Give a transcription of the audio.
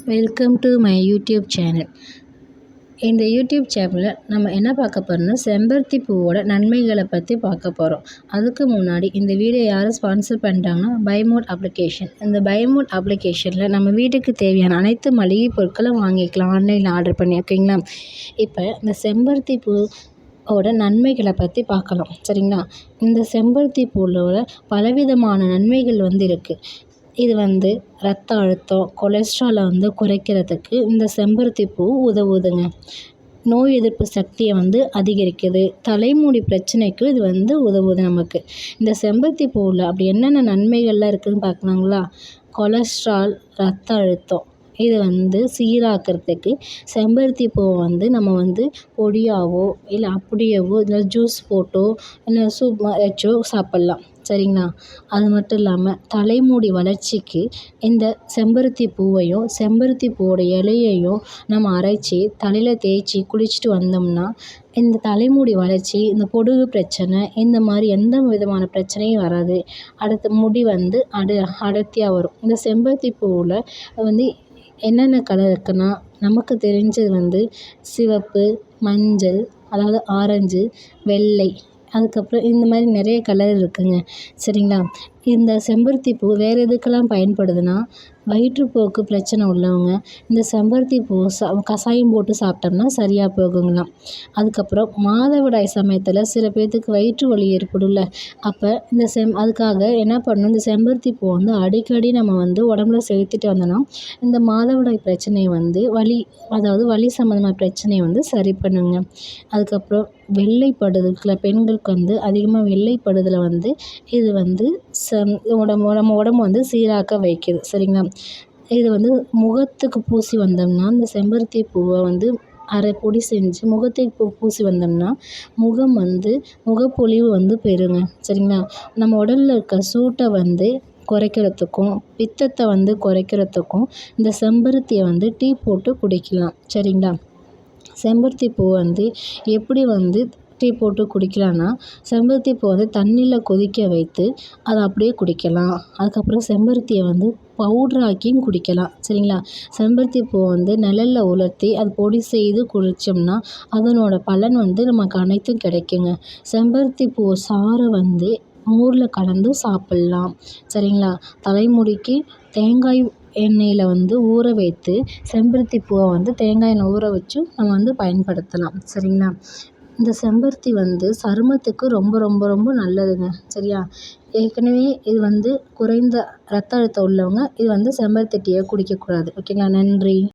Welcome to my YouTube channel. இந்த YouTube சேனலில் நம்ம என்ன பார்க்க போகிறோம்னா, செம்பருத்தி பூவோட நன்மைகளை பற்றி பார்க்க போகிறோம். அதுக்கு முன்னாடி இந்த வீடியோ யார் ஸ்பான்சர் பண்ணுறாங்கன்னா, பைமோட் அப்ளிகேஷன். இந்த பைமோட் அப்ளிகேஷனில் நம்ம வீட்டுக்கு தேவையான அனைத்து மளிகை பொருட்களும் வாங்கிக்கலாம் ஆன்லைனில் ஆர்டர் பண்ணி. ஓகேங்களா? இப்போ இந்த செம்பருத்தி பூவோட நன்மைகளை பற்றி பார்க்கலாம். சரிங்களா? இந்த செம்பருத்தி பூவில் பலவிதமான நன்மைகள் இருக்குது. இது ரத்த அழுத்தம், கொலஸ்ட்ராலை குறைக்கிறதுக்கு இந்த செம்பருத்தி பூ உதவுதுங்க. நோய் எதிர்ப்பு சக்தியை அதிகரிக்குது. தலைமுடி பிரச்சனைக்கு இது உதவுது நமக்கு. இந்த செம்பருத்தி பூவில் அப்படி என்னென்ன நன்மைகள்லாம் இருக்குதுன்னு பார்க்கலாங்களா? கொலஸ்ட்ரால், ரத்த அழுத்தம் இது சீராக்கிறதுக்கு செம்பருத்தி பூவை நம்ம பொடியாவோ இல்லை அப்படியேவோ இல்லை ஜூஸ் போட்டோ இல்லை சூப் வச்சோ சாப்பிட்லாம். சரிங்களா? அது மட்டும் இல்லாமல் தலைமுடி வளர்ச்சிக்கு இந்த செம்பருத்தி பூவையும் செம்பருத்தி பூவோட இலையையும் நம்ம அரைச்சி தலையில் தேய்ச்சி குளிச்சுட்டு வந்தோம்னா இந்த தலைமுடி வளர்ச்சி, இந்த பொடுகு பிரச்சனை, இந்த மாதிரி எந்த விதமான பிரச்சனையும் வராது. அடுத்து முடி அடர்த்தியாக வரும். இந்த செம்பருத்தி பூவில் என்னென்ன கலர் இருக்குன்னா, நமக்கு தெரிஞ்சது சிவப்பு, மஞ்சள், அதாவது ஆரஞ்சு, வெள்ளை, அதுக்கப்புறம் இந்த மாதிரி நிறைய கலர் இருக்குங்க. சரிங்களா? இந்த செம்பருத்தி பூ வேறு எதுக்கெல்லாம் பயன்படுதுன்னா, வயிற்றுப்போக்கு பிரச்சனை உள்ளவங்க இந்த செம்பருத்தி பூ கஷாயம் போட்டு சாப்பிட்டோம்னா சரியாக போகுங்களாம். அதுக்கப்புறம் மாதவிடாய் சமயத்தில் சில பேர்த்துக்கு வயிற்று வலி ஏற்படும்ல, அப்போ இந்த அதுக்காக என்ன பண்ணணும், இந்த செம்பருத்தி பூ அடிக்கடி நம்ம உடம்புல சேர்த்துட்டு வந்தோன்னா இந்த மாதவிடாய் பிரச்சனையை அதாவது வலி சம்மந்தமான பிரச்சனையை சரி பண்ணுங்க. அதுக்கப்புறம் வெள்ளைப்படுதல் பெண்களுக்கு அதிகமாக வெள்ளைப்படுதலை இது நம்ம உடம்பு சீராக்க வைக்குது. சரிங்களா? இது முகத்துக்கு பூசி வந்தோம்னா இந்த செம்பருத்தி பூவை அரை பொடி செஞ்சு முகத்துக்கு பூசி வந்தோம்னா முகம் முகப்பொலிவு பெறுங்க. சரிங்களா? நம்ம உடலில் இருக்க சூட்டை குறைக்கிறதுக்கும் பித்தத்தை குறைக்கிறதுக்கும் இந்த செம்பருத்தியை டீ போட்டு குடிக்கலாம். சரிங்களா? செம்பருத்தி பூ எப்படி டீ போட்டு குடிக்கலான்னா, செம்பருத்தி பூ தண்ணியில் கொதிக்க வைத்து அதை அப்படியே குடிக்கலாம். அதுக்கப்புறம் செம்பருத்தியை பவுட்ராக்கியும் குடிக்கலாம். சரிங்களா? செம்பருத்தி பூ நிழல்ல உலர்த்தி அது பொடி செய்து குடித்தோம்னா அதனோட பலன் நமக்கு அனைத்தும் கிடைக்குங்க. செம்பருத்தி பூ சாறை மோரில் கலந்து சாப்பிட்லாம். சரிங்களா? தலைமுடிக்கு தேங்காய் எண்ணெயில் ஊற வைத்து செம்பருத்தி பூவை தேங்காய் எண்ணெய் ஊற வச்சு நம்ம பயன்படுத்தலாம். சரிங்களா? இந்த செம்பருத்தி சருமத்துக்கு ரொம்ப ரொம்ப ரொம்ப நல்லதுங்க. சரியா? ஏற்கனவே இது குறைந்த ரத்த அழுத்தம் உள்ளவங்க இது செம்பருத்தி டீயை குடிக்கக்கூடாது. ஓகேங்களா? நன்றி.